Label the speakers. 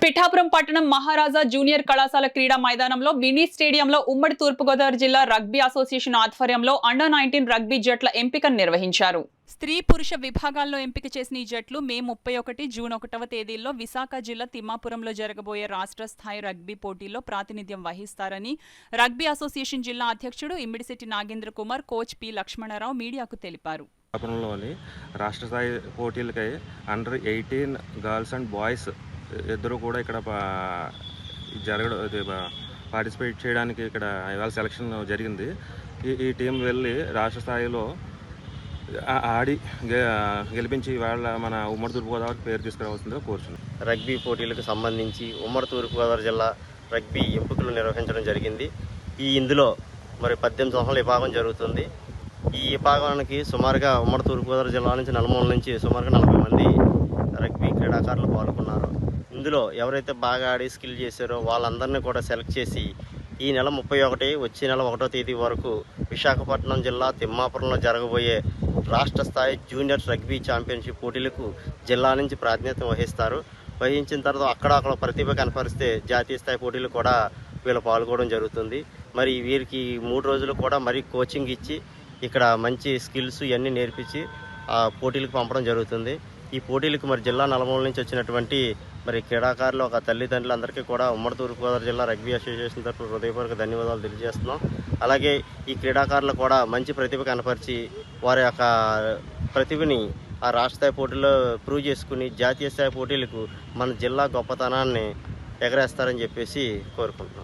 Speaker 1: పిఠాపురం పట్టణం మహారాజా జూనియర్ కళాశాల క్రీడా మైదానంలో మినీ స్టేడియంలో ఉమ్మడి తూర్పుగోదావరి జిల్లా రగ్బీ అసోసియేషన్ ఆధ్వర్యంలో అండర్-19 రగ్బీ జట్ల ఎంపికను నిర్వహించారు. స్త్రీ పురుష విభాగాల్లో ఎంపిక చేసిన ఈ జట్లు మే 31, జూన్ 1వ తేదీల్లో విశాఖ జిల్లా తిమ్మాపురంలో జరగబోయే రాష్ట్ర స్థాయి రగ్బీ పోటీల్లో ప్రాతినిధ్యం వహిస్తారని రగ్బీ అసోసియేషన్ జిల్లా అధ్యక్షుడు ఇమ్మిడిశెట్టి నాగేంద్ర కుమార్, కోచ్ పి లక్ష్మణరావు మీడియాకు తెలిపారు.
Speaker 2: రాష్ట్ర స్థాయి పోటీలకై అండర్-18 గర్ల్స్ అండ్ బాయ్స్ ఇద్దరు కూడా ఇక్కడ పార్టిసిపేట్ చేయడానికి ఇక్కడ ఇవాళ సెలక్షన్ జరిగింది. ఈ టీం వెళ్ళి రాష్ట్ర స్థాయిలో ఆడి గెలిపించి ఇవాళ మన ఉమ్మడి తూర్పుగోదావరికి పేరు తీసుకురావాల్సిందిగా కోరుచున్నాం.
Speaker 3: రగ్బీ పోటీలకు సంబంధించి ఉమ్మడి తూర్పుగోదావరి జిల్లా రగ్బీ ఎంపికలు నిర్వహించడం జరిగింది. ఇందులో మరి 18 సంవత్సరాల విభాగం జరుగుతుంది. ఈ విభాగానికి సుమారుగా ఉమ్మడి తూర్పుగోదావరి జిల్లా నుంచి నలుమూల నుంచి సుమారుగా 40 మంది రగ్బీ క్రీడాకారులు పాల్గొన్నారు. ఇందులో ఎవరైతే బాగా ఆడి స్కిల్ చేశారో వాళ్ళందరినీ కూడా సెలెక్ట్ చేసి ఈ నెల 31 వచ్చే నెల 1వ తేదీ వరకు విశాఖపట్నం జిల్లా తిమ్మాపురంలో జరగబోయే రాష్ట్ర స్థాయి జూనియర్ రగ్బీ ఛాంపియన్షిప్ పోటీలకు జిల్లా నుంచి ప్రాతినిధ్యం వహిస్తారు. వహించిన తర్వాత అక్కడ ప్రతిభ కనపరిస్తే జాతీయ స్థాయి పోటీలు కూడా వీళ్ళు పాల్గొనడం జరుగుతుంది. మరి వీరికి 3 రోజులు కూడా మరి కోచింగ్ ఇచ్చి ఇక్కడ మంచి స్కిల్స్ ఇవన్నీ నేర్పించి ఆ పోటీలకు పంపడం జరుగుతుంది. ఈ పోటీలకు మరి జిల్లా నలుమూల నుంచి వచ్చినటువంటి మరి క్రీడాకారులు ఒక తల్లిదండ్రులందరికీ కూడా ఉమ్మడి తూర్పుగోదావరి జిల్లా రగ్బీ అసోసియేషన్ తరఫున హృదయపూర్వక ధన్యవాదాలు తెలియజేస్తున్నాం. అలాగే ఈ క్రీడాకారులు కూడా మంచి ప్రతిభ కనపరిచి వారి యొక్క ప్రతిభని ఆ రాష్ట్ర స్థాయి పోటీల్లో ప్రూవ్ చేసుకుని జాతీయ స్థాయి పోటీలకు మన జిల్లా గొప్పతనాన్ని ఎగరేస్తారని చెప్పేసి కోరుకుంటున్నాం.